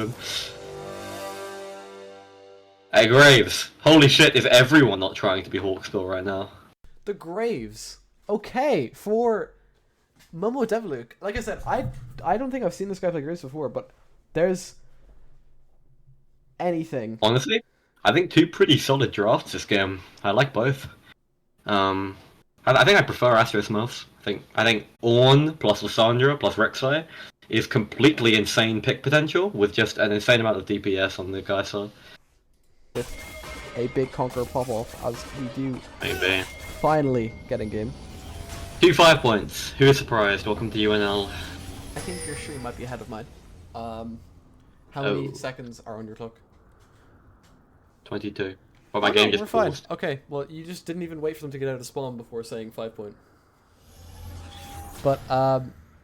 open. Hey, Graves. Holy shit, is everyone not trying to be Hawksbill right now? The Graves. Okay, for Momo Devluke. Like I said, I don't think I've seen this guy play Graves before, but there's anything. Honestly, I think two pretty solid drafts this game. I like both. I think I prefer AsstroSmurfs. I think Ornn plus Lissandra plus Rek'Sai is completely insane pick potential with just an insane amount of DPS on the guy side. With a big Conqueror pop-off, as we do Maybe. finally get in game. 2 5 points. Who is surprised? Welcome to UNL. I think your stream might be ahead of mine. How many seconds are on your clock? 22. Well, my game just paused. Okay, well, you just didn't even wait for them to get out of spawn before saying 5 point. But,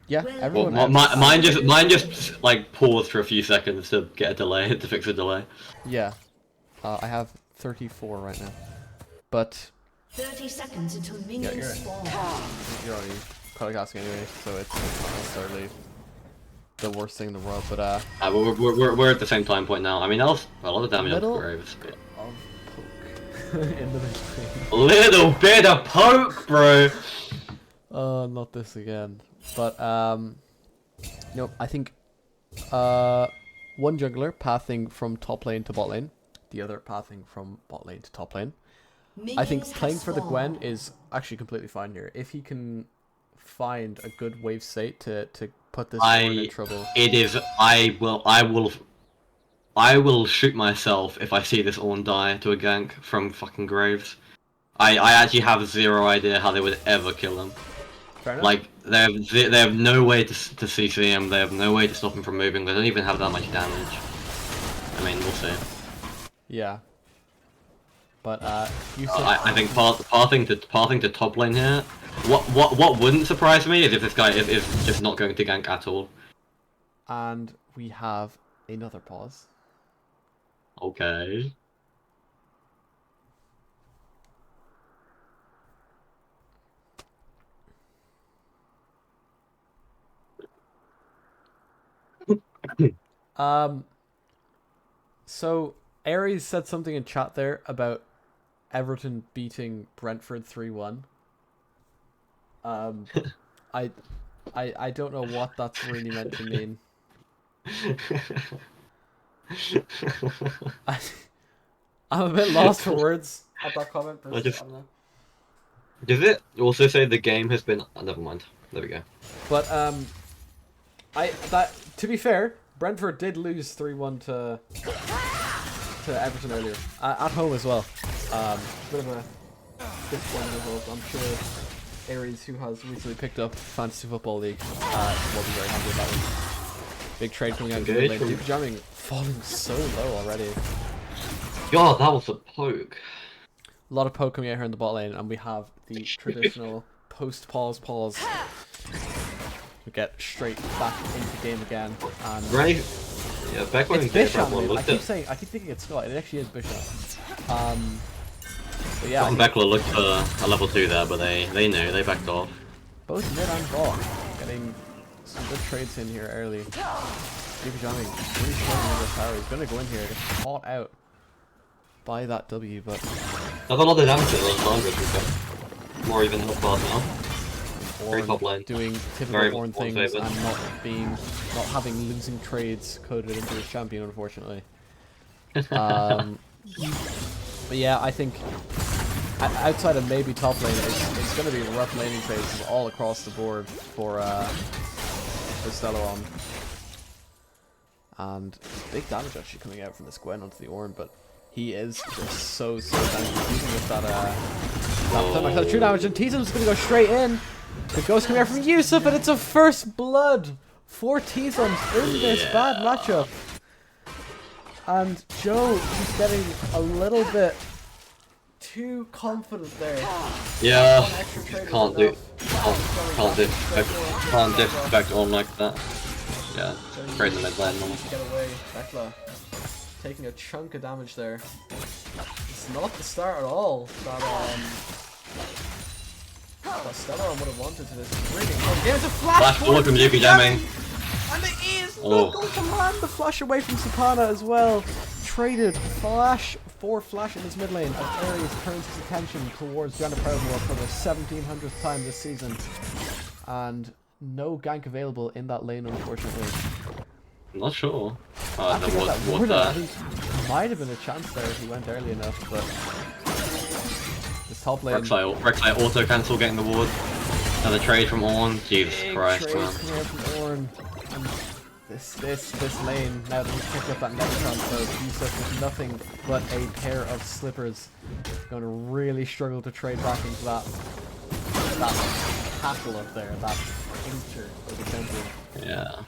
yeah, everyone... Well, mine just, like, paused for a few seconds to get a delay, to fix a delay. Yeah. I have 34 right now. But... 30 seconds until minions spawn. You're already podcasting anyway, so it's not necessarily the worst thing in the world, but, we're at the same time point now. I mean, a lot of damage on Graves. But... in the mid-game. A little bit of poke, bro. Not this again. But no, I think one jungler pathing from top lane to bot lane, the other pathing from bot lane to top lane. I think playing for the Gwen is actually completely fine here. If he can find a good wave state to put this Ornn in trouble. It is. I will shoot myself if I see this Ornn die to a gank from fucking Graves. I actually have zero idea how they would ever kill him. Fair enough. Like, they have no way to CC him, they have no way to stop him from moving, they don't even have that much damage. I mean, we'll see. Yeah. But, you said... I think pathing to top lane here, what wouldn't surprise me is if this guy is just not going to gank at all. And we have another pause. Okay. So Aries said something in chat there about Everton beating Brentford 3-1. I don't know what that's really meant to mean. I'm a bit lost for words at that comment. I don't know. Does it also say the game has been? Oh, never mind. There we go. But to be fair, Brentford did lose 3-1 to Everton earlier at home as well. Bit of a disappointing result. I'm sure Aries, who has recently picked up Fantasy Football League, will be very happy with that one. Big trade coming out of the lane. Duke jamming falling so low already. God, that was a poke. A lot of poke coming out here in the bot lane, and we have the traditional post-pause. We get straight back into the game again. And right? Yeah, back when it's Bishop. I keep thinking it's Scott. It actually is Bishop. But yeah, Beckler looked for a level 2 there, but they knew, they backed off. Both mid and bot getting some good trades in here early. Super jamming, really showing him the power. He's gonna go in here, get caught out by that W, but That's a lot of damage in those longer we've got. More even health bars now. Very top lane. Doing typical Ornn things and not having losing trades coded into his champion, unfortunately. But yeah, I think outside of maybe top lane, it's going to be rough laning trades all across the board for Stellaron. And big damage actually coming out from this Gwen onto the Ornn, but he is just so dangerous even with that true damage, and T-Zum's going to go straight in. The ghost coming out from Yusuf, and it's a first blood for T-Zums in this bad matchup. And Joe is getting a little bit too confident there. Yeah, can't disrespect on like that. Yeah, straight in the mid lane. Get away, Bekla taking a chunk of damage there. It's not the start at all that Stellaron would have wanted to this. There's a flash forward from Yuki jamming. And it is Oh. not going to land the flash away from Sapana as well. Traded flash for flash in his mid lane as Ares turns his attention towards Gianna Proudmore for the 1700th time this season. And no gank available in that lane, unfortunately. I'm not sure. I There think was, that what ward, I the... think might have been a chance there if he went early enough, but this top lane. Rek'Sai auto-cancel getting the ward. Another trade from Ornn. Jesus Big Christ, trade man. coming out from Ornn. And this lane, now that he's picked up that Negatron, so Yusuf with nothing but a pair of slippers, going to really struggle to trade back into that castle up there, that tincture of the temple. Yeah.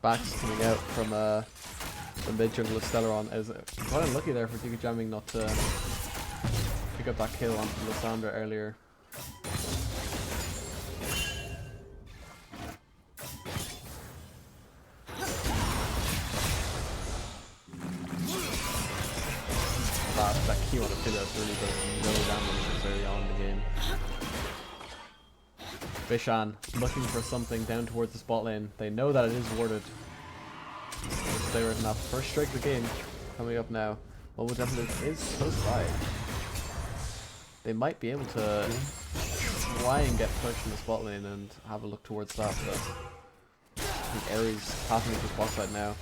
Backs coming out from the mid jungle of Stellaron is quite unlucky there for Giga Jamming not to pick up that kill on Lysandra earlier. That Q on Achilles really does no damage early on in the game. Bishan looking for something down towards the spot lane. They know that it is warded. Stay right now. First strike of the game coming up now. Mobile Deathloop is close by. They might be able to try and get pushed in the spot lane and have a look towards that, but I think Ares passing into the spot side now.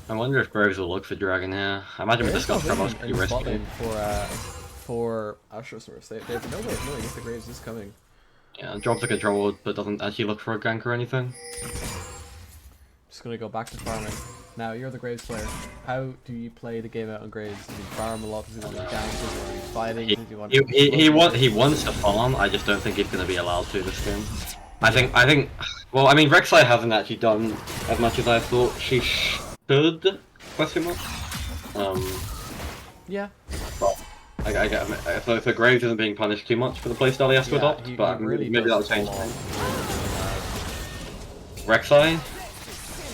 I wonder if Graves will look for Dragon here. I imagine with this Scout Promos pretty in the spot risky. lane for AsstroSmurfs. They have no way of knowing if the Graves is coming. Yeah, drops a control ward, but doesn't actually look for a gank or anything. Just gonna go back to farming. Now you're the Graves player. How do you play the game out on Graves? Does he farm a lot? Does he want to be gank? Does he want to be fighting? Does he want to He wants to farm. I just don't think he's going to be allowed to this game. I think. Well, I mean, Rek'Sai hasn't actually done as much as I thought she should. Question mark. Yeah. Well, I get it. So Graves isn't being punished too much for the playstyle he has to adopt, but really maybe that'll change. fall Rek'Sai.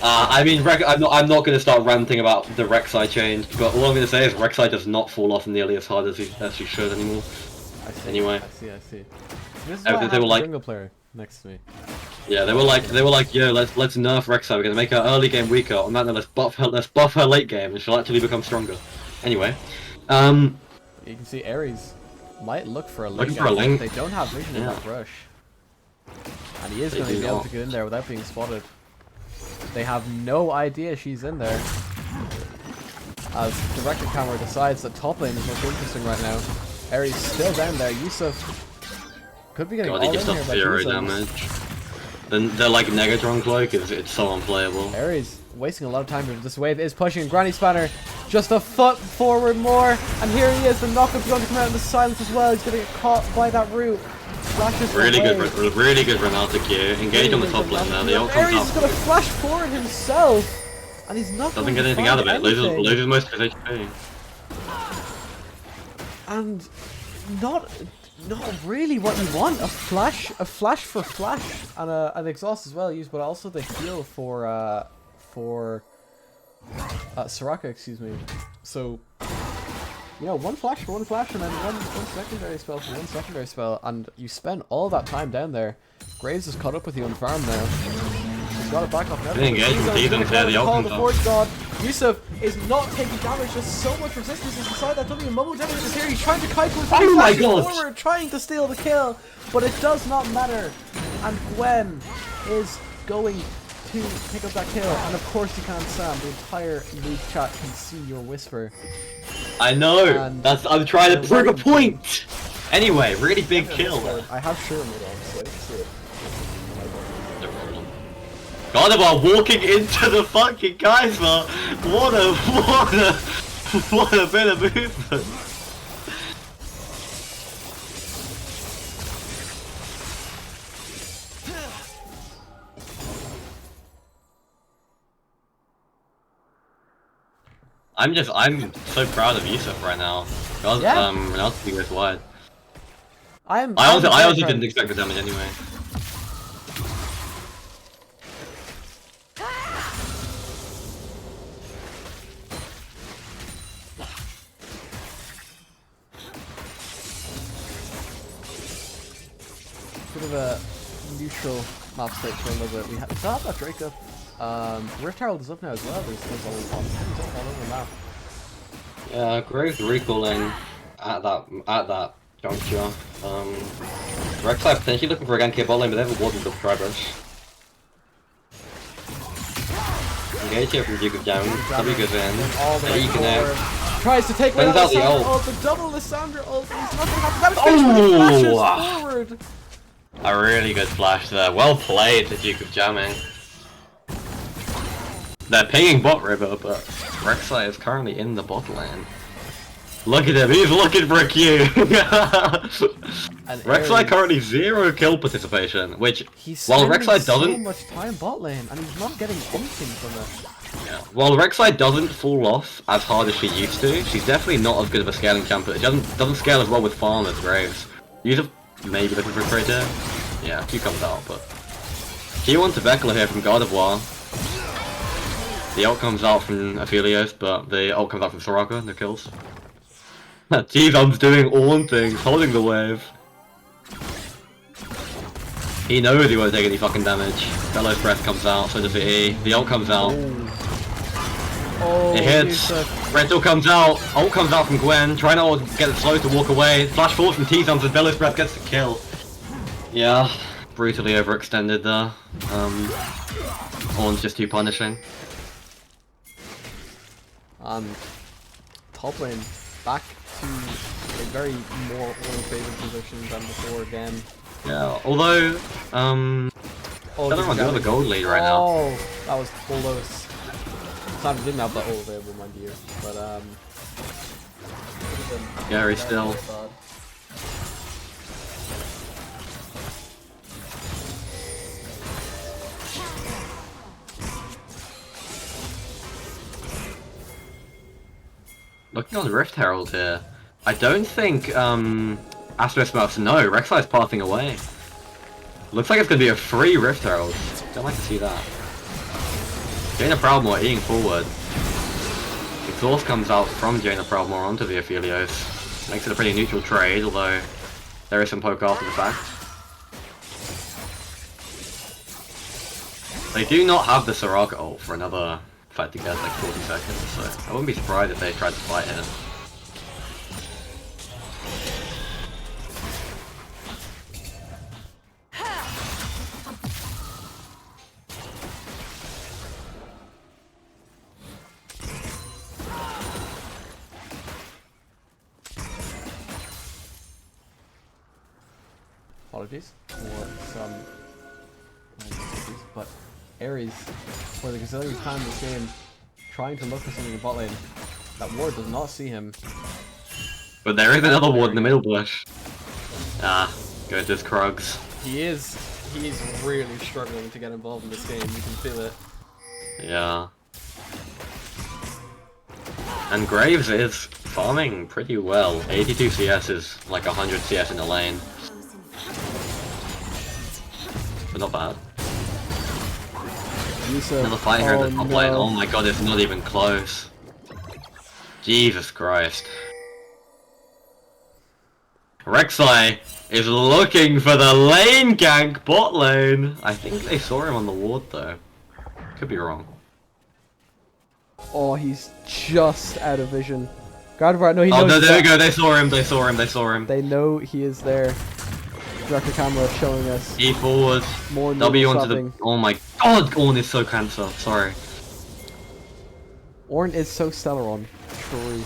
I mean, I'm not going to start ranting about the Rek'Sai change, but all I'm going to say is Rek'Sai does not fall off nearly as hard as she should anymore. I see, Anyway. I see. This is why I have They were a like, jungle player next to me. yeah, they were like, yo, let's nerf Rek'Sai. We're gonna make her early game weaker. On that note, let's buff her late game, and she'll actually become stronger. Anyway, You can see Ares might look for a link. Looking for a link. They don't have vision in Yeah. that rush, and he is They going to do be able not. to get in there without being spotted. They have no idea she's in there. As director camera decides that top lane is most interesting right now. Ares still down there. Yusuf could be getting God, all he in gets here off by zero Yusuf. damage. Then they're like Negatron cloak. It's so unplayable. Ares wasting a lot of time here. This wave is pushing. Granny Spanner just a foot forward more. And here he is. The knockup's going to come out in the silence as well. He's going to get caught by that root. Flashes Really away. really good Renata Q. Engage on the top lane now. The ult comes Ares is going to up. flash forward himself. And he's not Doesn't going get to anything out of find it. anything. Loses most of his HP. And not really what you want. A flash for flash, and an exhaust as well used, but also the heal for Soraka, excuse me. So, you know, one flash for one flash, and then one secondary spell for one secondary spell, and you spend all that time down there. Graves is caught up with you on farm now. He's got it back up now. They engage with Ethan there, the ult comes the up. Forge God. Yusuf is not taking damage, just so much resistance is inside that W. Momo Devil is here, he's trying to kite with Oh my God. forward, trying to steal the kill, but it does not matter. And Gwen is going to pick up that kill, and of course you can't, Sam. The entire league chat can see your whisper. I know. And I'm trying to you're prove a welcome. point. Anyway, really big kill. I have sure mode on, so I can see it. Gardevoir walking into the fucking geyser. What a bit of movement. I'm so proud of Yusuf right now. God, Yeah. Ronaldo goes wide. I I also very didn't proud. expect the damage anyway. bit of a neutral map state for a little bit. We still have that Drake up. Rift Herald is up now as well. There's a lot of things up all over the map. Yeah, Graves recalling at that juncture. Rek'Sai potentially looking for a gank here bot lane, but they have a ward and double tri-brush. Engage here from Duke of Jam. W goes in. E connect. Tries to take away Sends out the Lissandra ult. the double Lissandra ult. He's not going to have that. Flashes forward. A really good flash there. Well played, the Duke of Jamming. They're pinging bot river, but Rek'Sai is currently in the bot lane. Look at him, he's looking for a Q! Rek'Sai currently 0 kill participation, which, while Rek'Sai doesn't... so much time bot lane, and he's not getting anything from it. Yeah. While Rek'Sai doesn't fall off as hard as she used to, she's definitely not as good of a scaling champion. It doesn't scale as well with farm as Graves. User maybe looking for a trade here. Yeah, Q comes out, but... Q1 to Vekla here from God of War. The ult comes out from Aphelios, but the ult comes out from Soraka, no kills. T-Thumb's doing all things, holding the wave. He knows he won't take any fucking damage. Bellow's breath comes out, so does the E. The ult comes out. Oh, It hits. Rental comes out. Ult comes out from Gwen, trying to get it slow to walk away. Flash forward from T-Thumbs and Bellow's breath gets the kill. Yeah, brutally overextended there. Ornn's just too punishing. Top lane back to a very more favored position than before again. Yeah, although, Stellaron do have a gold lead right now. Oh, that was close. Sam didn't have that ult available, mind you, but Gary still. Looking on Rift Herald here, I don't think AsstroSmurfs know. Rek'Sai's pathing away. Looks like it's going to be a free Rift Herald. Don't like to see that. Jaina Proudmoore eating forward. Exhaust comes out from Jaina Proudmoore onto the Aphelios. Makes it a pretty neutral trade, although there is some poke after the fact. They do not have the Soraka ult for another fight to get like 40 seconds, so I wouldn't be surprised if they tried to fight him. Apologies for some but Ares, for the gazillion time in this game, trying to look for something in bot lane. That ward does not see him. But there is another ward in the middle bush. Ah, go to his Krugs. He's really struggling to get involved in this game, you can feel it. Yeah. And Graves is farming pretty well. 82 CS is like 100 CS in the lane. But not bad. Another fight here at the top lane. Oh my god, it's not even close. Jesus Christ. Rek'Sai is looking for the lane gank bot lane. I think they saw him on the ward though. Could be wrong. Oh, he's just out of vision. Gardevoir, no, he knows. Oh, no, there we go. They saw him. They saw him. They saw him. They know he is there. Director camera showing us. E forward. More W onto the. Oh my god, Ornn is so cancer. Sorry. Ornn is so Stellaron. True.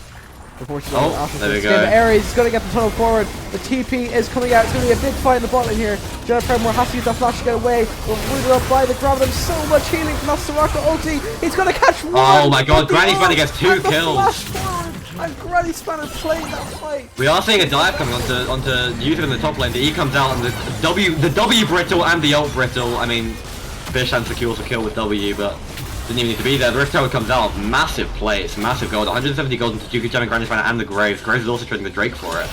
Unfortunately, oh, there we go. Ares is going to get the tunnel forward. The TP is coming out. It's going to be a big fight in the bot lane here. Jenna Premore has to use that flash to get away. We're rooted up by the grab them. So much healing from that Soraka ulti. He's going to catch one. Oh my god, Granny Spanner gets 2 kills. And Granny Spanner playing that fight. We are seeing a dive coming onto Yusuf in the top lane. The E comes out and the W brittle and the ult brittle. I mean, Fish and secures a kill with W, but didn't even need to be there. The Rift Tower comes out. Massive play. It's massive gold. 170 gold into Duke Jam and Granny Spanner and the Graves. Graves is also trading the Drake for it.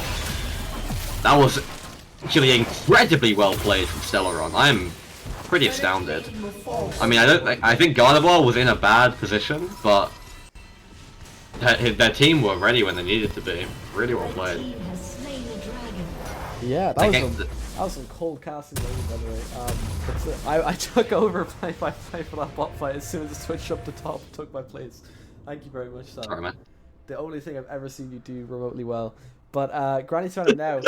That was actually incredibly well played from Stellaron. I'm pretty astounded. I mean, I think Gardevoir was in a bad position, but their team were ready when they needed to be. Really well played. Yeah, that was That was some cold casting, by the way. I took over play-by-play for that bot fight as soon as it switched up the top, took my place. Thank you very much, Sam. Sorry, man. The only thing I've ever seen you do remotely well. But Granny Spanner now, with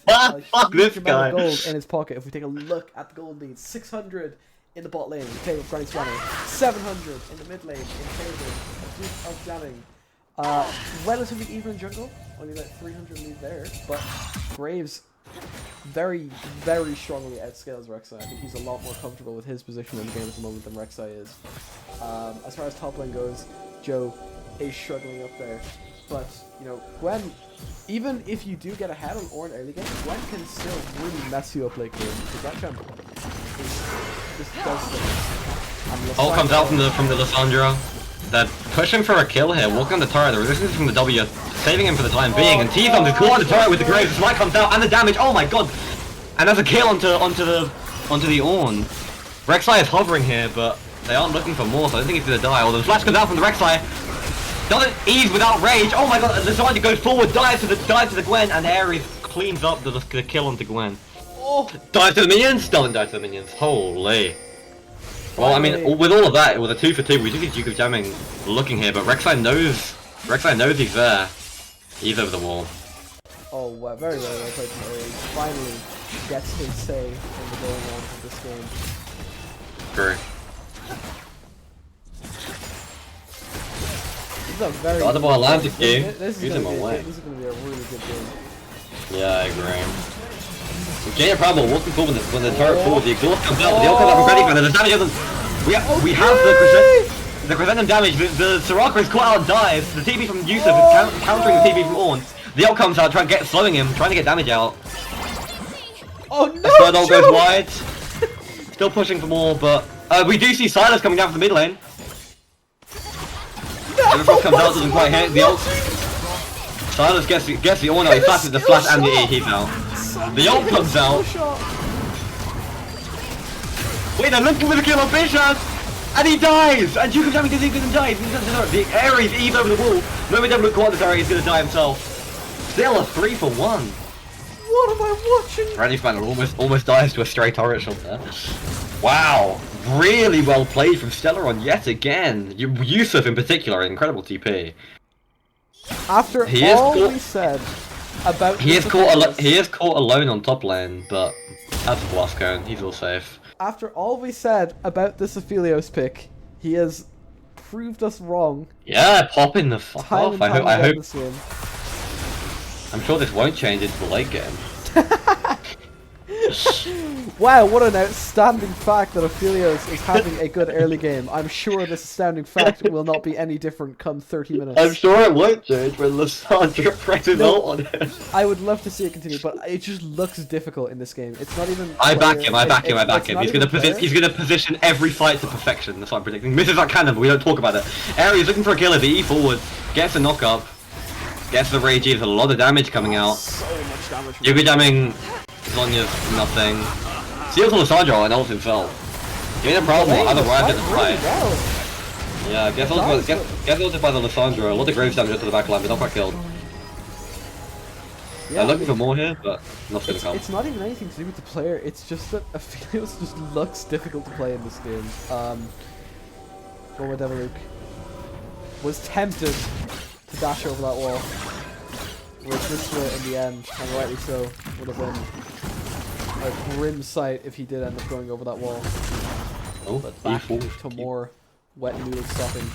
a huge amount of gold in his pocket. If we take a look at the gold lead, 600 in the bot lane in favor of Granny Spanner, 700 in the mid lane in favor of jamming. Relatively even in jungle, only about 300 lead there, but Graves very, very strongly outscales Rek'Sai. I think he's a lot more comfortable with his position in the game at the moment than Rek'Sai is. As far as top lane goes, Joe is struggling up there. But, you know, Gwen, even if you do get ahead on Ornn early game, Gwen can still really mess you up late game. Because that champ just does things. Ult comes out from the Lissandra. They're pushing for a kill here, walking on the turret, the resistance from the W, saving him for the time being, and T-Zone is caught on the turret with the Graves, the smite comes out, and the damage, oh my god! And there's a kill onto the Ornn. Rek'Sai is hovering here, but they aren't looking for more, so I don't think he's gonna die. Although the flash comes out from the Rek'Sai, doesn't ease without rage, oh my god, Lissandra goes forward, dives to the Gwen, and Ares cleans up the kill onto Gwen. Oh. Dives to the minions? Doesn't die to the minions, holy. Well, I mean, with all of that, with a 2 for 2, we do see Duke of Jamming looking here, but Rek'Sai knows he's there. He's over the wall. Oh, wow, very well played from Ares. Finally gets his say in the going on of this game. True. This is a very Got the ball Atlantic game. This is going to be a really good game. Yeah, I agree. Jay Bravo walking forward when the turret forward, the exhaust comes out, the ult comes out from Granny Spanner, the damage doesn't... We have the Crescendum damage, the Soraka is caught out and dies, the TP from Yusuf is countering the TP from Ornn, the ult comes out, slowing him, trying to get damage out. Oh no! The third ult goes wide, still pushing for more, but we do see Silas coming down from the mid lane. No, the frost comes out, doesn't quite hit, the ult... Silas gets the Ornn out, he flashes the flash and the E, he's out. The ult comes out. Wait, they're looking for the kill on Bishop! And he dies! And Duke of Jamming doesn't even die. The Ares E's over the wall. No one ever look quite this area, he's gonna die himself. Still a 3 for 1. What am I watching? Granny Spanner almost dies to a stray turret shot there. Wow. Really well played from Stellaron yet again. Yusuf in particular, incredible TP. After all we said about he is caught alone on top lane, but that's a blast cone. He's all safe. After all we said about this Aphelios pick, he has proved us wrong. Yeah, popping the fuck off. I hope. I'm sure this won't change into the late game. Wow, what an outstanding fact that Aphelios is having a good early game. I'm sure this astounding fact will not be any different come 30 minutes. I'm sure it won't change when Lissandra presses ult on him. I would love to see it continue, but it just looks difficult in this game. It's not even... I back him. He's gonna position every fight to perfection, that's what I'm predicting. Misses that cannon, but we don't talk about it. Ares looking for a killer, the E forward, gets a knock up, gets the rage, there's a lot of damage coming out. So much damage. You'll be jamming Sonya's nothing. Seals on Lissandra and ults himself. You ain't a problem, otherwise get the fight. Yeah, gets ulted by the Lissandra, a lot of Graves damage to the back line, but not quite killed. Yeah, I'm looking for more here, but nothing's gonna come. It's not even anything to do with the player, it's just that Aphelios just looks difficult to play in this game. Forward Devil Luke was tempted to dash over that wall. Resisted it in the end, and rightly so. Would have been a grim sight if he did end up going over that wall. Oh, but back to more wet noodle stuffing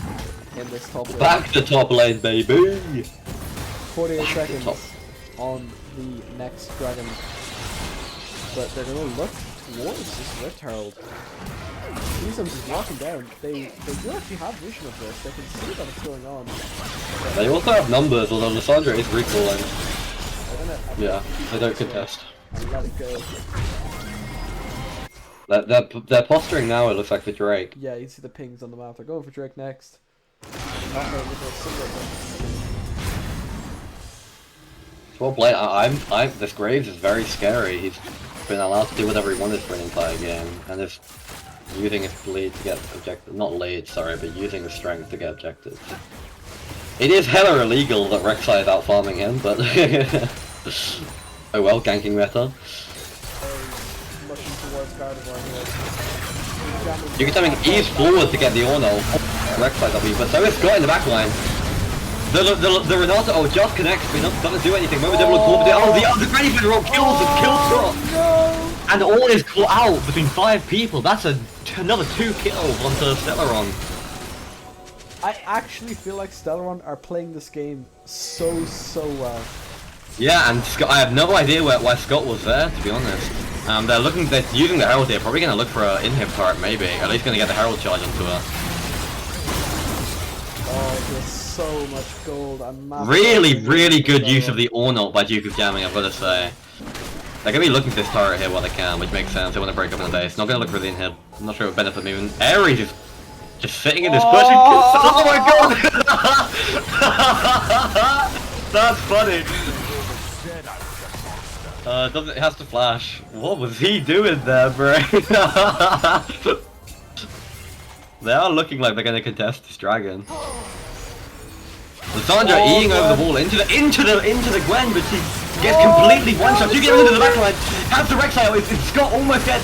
in this top lane. Back to top lane, baby! 48 seconds on the next dragon. But they're going to look towards this Rift Herald. T-Zone is walking down. They do actually have vision of this. They can see that it's going on. They also have numbers, although Lissandra is recalling. Yeah, they don't contest. Let it go. They're posturing now, it looks like, for Drake. Yeah, you see the pings on the map. They're going for Drake next. Well played. This Graves is very scary. He's been allowed to do whatever he wanted for an entire game, and is using his lead to get objectives. Not lead, sorry, but using his strength to get objectives. It is hella illegal that Rek'Sai is out farming him, but oh well, ganking meta. looking towards Gardevoir here. You can tell me ease forward to get the Orno. Rek'Sai W, but so is Scott in the back line. The Renato just connects, but doesn't do anything. Remember, the Granny Feather roll kills Scott. No! And all is caught out between 5 people. That's another 2 kills onto Stellaron. I actually feel like Stellaron are playing this game so well. Yeah, and Scott, I have no idea why Scott was there, to be honest. They're using the Herald here, probably gonna look for an inhib turret, maybe. At least gonna get the Herald charge onto her. Oh, there's so much gold. Really good use of the Ornalt by Duke of Jamming, I've gotta say. They're gonna be looking for this turret here while they can, which makes sense. They want to break up in the base. Not gonna look for the inhib. I'm not sure it would benefit me. Even Ares is just sitting in this bush. Oh my god! That's funny. It has to flash. What was he doing there, bro? They are looking like they're gonna contest this dragon. Lissandra eating over the wall into the Gwen, but she gets completely one-shot. You get into the backline. Has the Rek'Sai. Is Scott almost dead?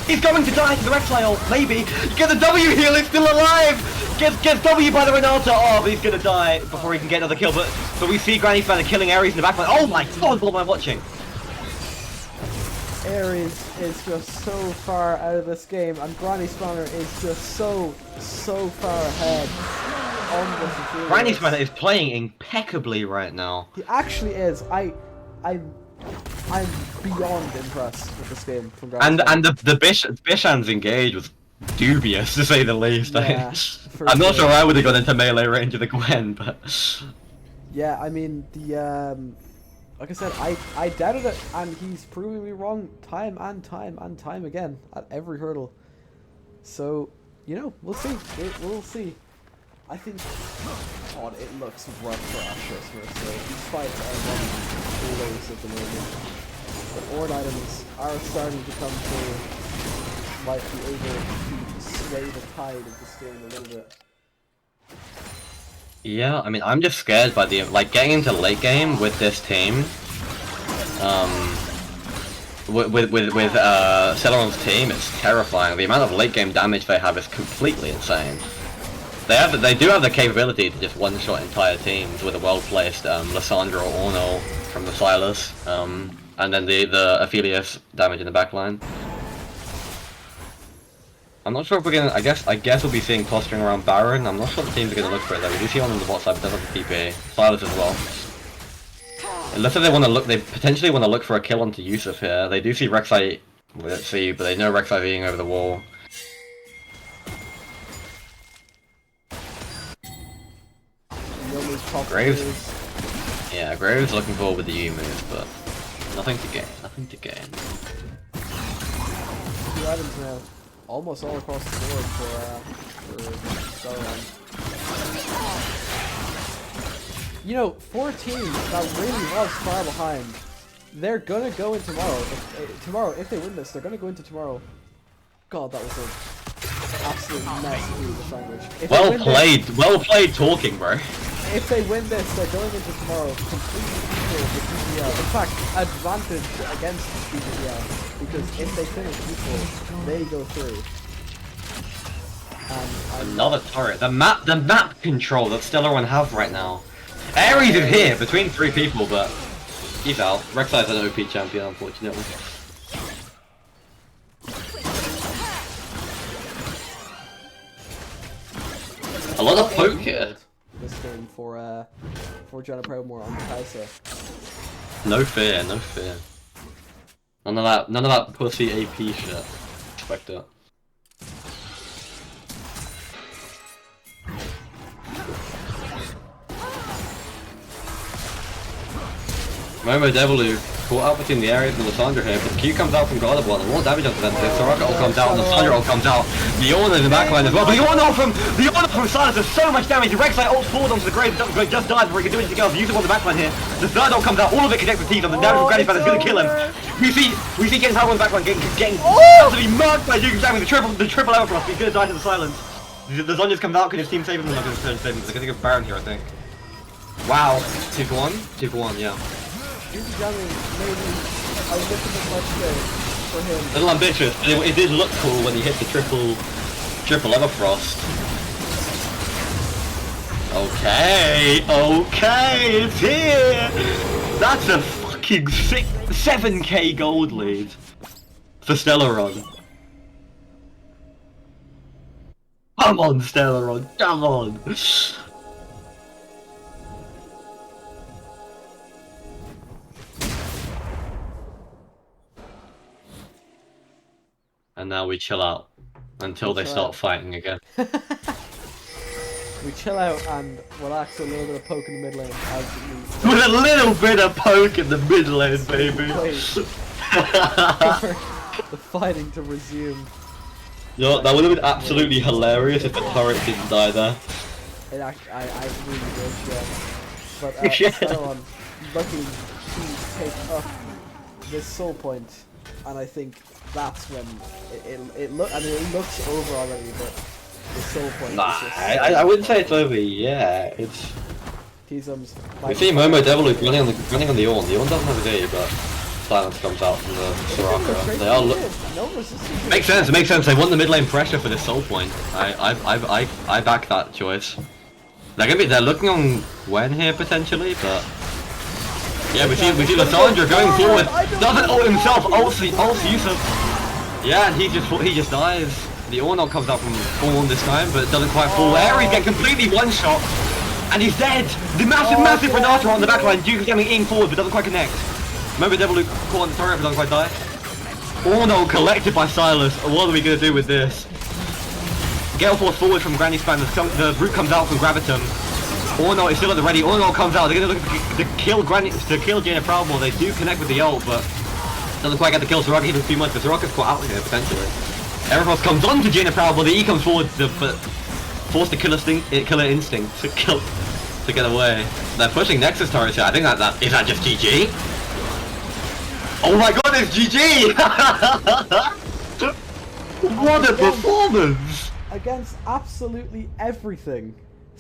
He's going to die to the Rek'Sai ult, maybe. Get the W heal, he's still alive! Gets W by the Renata. Oh, but he's gonna die before he can get another kill. But we see Granny Feather killing Ares in the backline. Oh my god, what am I watching? Ares is just so far out of this game, and Granny Spanner is just so far ahead. Granny Spanner is playing impeccably right now. He actually is. I'm beyond impressed with this game from Granny Spanner. And the Bishan's engage was dubious, to say the least. Yeah, I'm not sure I would have gone into melee range of the Gwen, but yeah, I mean like I said, I doubted it, and he's proving me wrong time and time again at every hurdle. So, you know, we'll see. We'll see. I think, God, it looks rough for AsstroSmurfs. So these fights are running close at the moment. The Ord items are starting to come through, might be able to sway the tide of this game a little bit. yeah, I mean, I'm just scared by getting into late game with this team. With Stellaron's team, it's terrifying. The amount of late game damage they have is completely insane. They do have the capability to just one-shot entire teams with a well-placed Lissandra or Orno from the Silas, and then the Aphelios damage in the backline. I'm not sure if we're gonna. I guess we'll be seeing clustering around Baron. I'm not sure the teams are gonna look for it though. We do see one on the bot side, but doesn't have the TP. Silas as well. It looks like they want to look. They potentially want to look for a kill onto Yusuf here. They do see Rek'Sai. Let's see, but they know Rek'Sai being over the wall. Graves. Yeah, Graves looking forward with the U move, but nothing to gain. Nothing to gain. 2 items now. Almost all across the board for Stellaron. You know, 4 teams that really was far behind. They're gonna go in tomorrow. If they win this, they're gonna go into tomorrow. God, that was an absolute mess to do the sandwich. Well played talking, bro. If they win this, they're going into tomorrow completely equal with BBL. In fact, advantage against BBL, because if they finish equal, they go through. Another turret. The map control that Stellaron have right now. Ares is here between 3 people, but he's out. Rek'Sai's an OP champion, unfortunately. A lot of poke here. This game for Jenna Proudmore on Kai'Sa. No fear, no fear. None of that pussy AP shit. Expect it. Momo Devil caught up between the areas and Lissandra here, but Q comes out from Gardevoir, and more damage onto them. The Soraka ult comes out, and the Lissandra ult comes out. The Ornn in the backline as well, but the Ornn from Silas does so much damage. The Rek'Sai ult forward onto the grave, just died before he can do anything else. Use it on the backline here. The third ult comes out, all of it connects with Teeth, and the damage from Granny Feather is going to kill him. We see getting power on the backline, getting absolutely murked by Duke of Jamming, the triple Everfrost. He's going to die to the silence. The Zhonya's comes out, can his team save him? They're not going to save him. They're going to go Baron here, I think. Wow, 2 for 1? 2 for 1, yeah. Duke of Jamming maybe a little bit much there. for him. A little ambitious, but it did look cool when he hit the triple Everfrost. Okay, it's here! That's a fucking 7k gold lead for Stellaron. Come on, Stellaron, come on! And now we chill out until they start fighting again. We chill out and relax a little bit of poke in the mid lane as With a little bit of poke in the mid lane, baby. wait for the fighting to resume. You know, that would have been absolutely hilarious if the turret didn't die there. It actually, I really did, yeah. But Yeah. Stellaron, luckily, he takes up this soul point, and I think that's when it looks over already, but the soul point Nah, is just... I wouldn't say it's over yet. It's... T-Sums... We see Momo Deviluke running on the Ornn. The Ornn doesn't have a D, but silence comes out from the Soraka. They are makes sense. It makes sense. They want the mid lane pressure for this soul point. I back that choice. They're looking on Gwen here potentially, but yeah, we see Lissandra going forward. Doesn't ult himself. Ults Yusuf. Yeah, and he just dies. The Ornn comes out from Ornn this time, but it doesn't quite fall there. He's getting completely one shot, and he's dead. The massive Renata on the backline. Duke is getting in forward, but doesn't quite connect. Remember Deviluke caught on the turret, but doesn't quite die. Ornn collected by Silas. What are we gonna do with this? Gale Force forward from Granny Span. The root comes out from Gravitum. Ornn is still at the ready. Ornn comes out. They're gonna look to kill Jaina Proudmoore. They do connect with the ult, but doesn't quite get the kill. Soraka even too much, but Soraka's caught out here potentially. Everfrost comes on to Jaina Proudmoore. The E comes forward, but forced the killer instinct to get away. They're pushing Nexus turrets here. I think is that just GG? Oh my god, it's GG! What a performance! Against absolutely everything.